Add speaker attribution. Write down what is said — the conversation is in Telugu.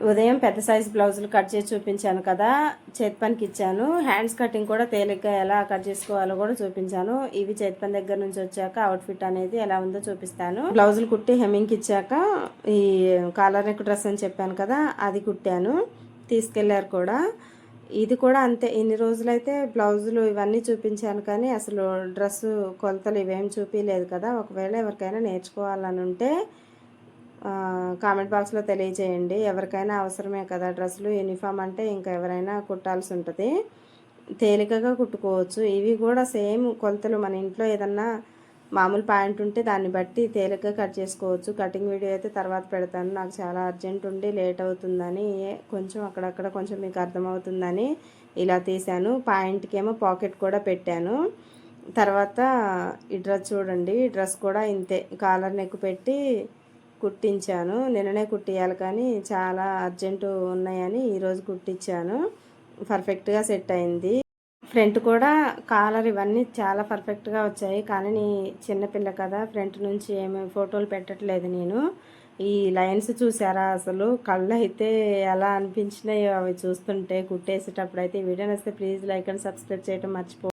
Speaker 1: ఉదయం పెద్ద సైజ్ బ్లౌజులు కట్ చేసి చూపించాను కదా, చేతి పనికి ఇచ్చాను. హ్యాండ్స్ కటింగ్ కూడా తేలిగ్గా ఎలా కట్ చేసుకోవాలో కూడా చూపించాను. ఇవి చేతి పని దగ్గర నుంచి వచ్చాక అవుట్ఫిట్ అనేది ఎలా ఉందో చూపిస్తాను. బ్లౌజులు కుట్టి హెమ్మింగ్కి ఇచ్చాక ఈ కాలర్ నెక్ డ్రెస్ అని చెప్పాను కదా, అది కుట్టాను, తీసుకెళ్లారు కూడా. ఇది కూడా అంతే. ఇన్ని రోజులైతే బ్లౌజులు ఇవన్నీ చూపించాను కానీ అసలు డ్రెస్సు కొలతలు ఇవేం చూపించలేదు కదా. ఒకవేళ ఎవరికైనా నేర్చుకోవాలని ఉంటే కామెంట్ బాక్స్లో తెలియజేయండి. ఎవరికైనా అవసరమే కదా డ్రెస్సులు, యూనిఫామ్ అంటే ఇంకా ఎవరైనా కుట్టాల్సి ఉంటుంది. తేలికగా కుట్టుకోవచ్చు. ఇవి కూడా సేమ్ కొలతలు. మన ఇంట్లో ఏదన్నా మామూలు ప్యాంట్ ఉంటే దాన్ని బట్టి తేలికగా కట్ చేసుకోవచ్చు. కటింగ్ వీడియో అయితే తర్వాత పెడతాను. నాకు చాలా అర్జెంట్ ఉండి లేట్ అవుతుందని, కొంచెం అక్కడక్కడ కొంచెం మీకు అర్థమవుతుందని ఇలా తీశాను. ప్యాంట్కి ఏమో పాకెట్ కూడా పెట్టాను. తర్వాత ఈ డ్రెస్ చూడండి, ఈ డ్రెస్ కూడా ఇంతే, కాలర్ నెక్ పెట్టి కుట్టించాను. నిన్ననే కుట్టియాలి కానీ చాలా అర్జెంటు ఉన్నాయని ఈరోజు కుట్టించాను. పర్ఫెక్ట్గా సెట్ అయింది. ఫ్రంట్ కూడా కాలర్ ఇవన్నీ చాలా పర్ఫెక్ట్గా వచ్చాయి. కానీ చిన్నపిల్ల కదా, ఫ్రంట్ నుంచి ఏమి ఫోటోలు పెట్టట్లేదు నేను. ఈ లైన్స్ చూసారా, అసలు కళ్ళు అయితే ఎలా అనిపించినాయో అవి చూస్తుంటే కుట్టేసేటప్పుడు అయితే. వీడియో నచ్చితే ప్లీజ్ లైక్ అండ్ సబ్స్క్రైబ్ చేయడం మర్చిపో.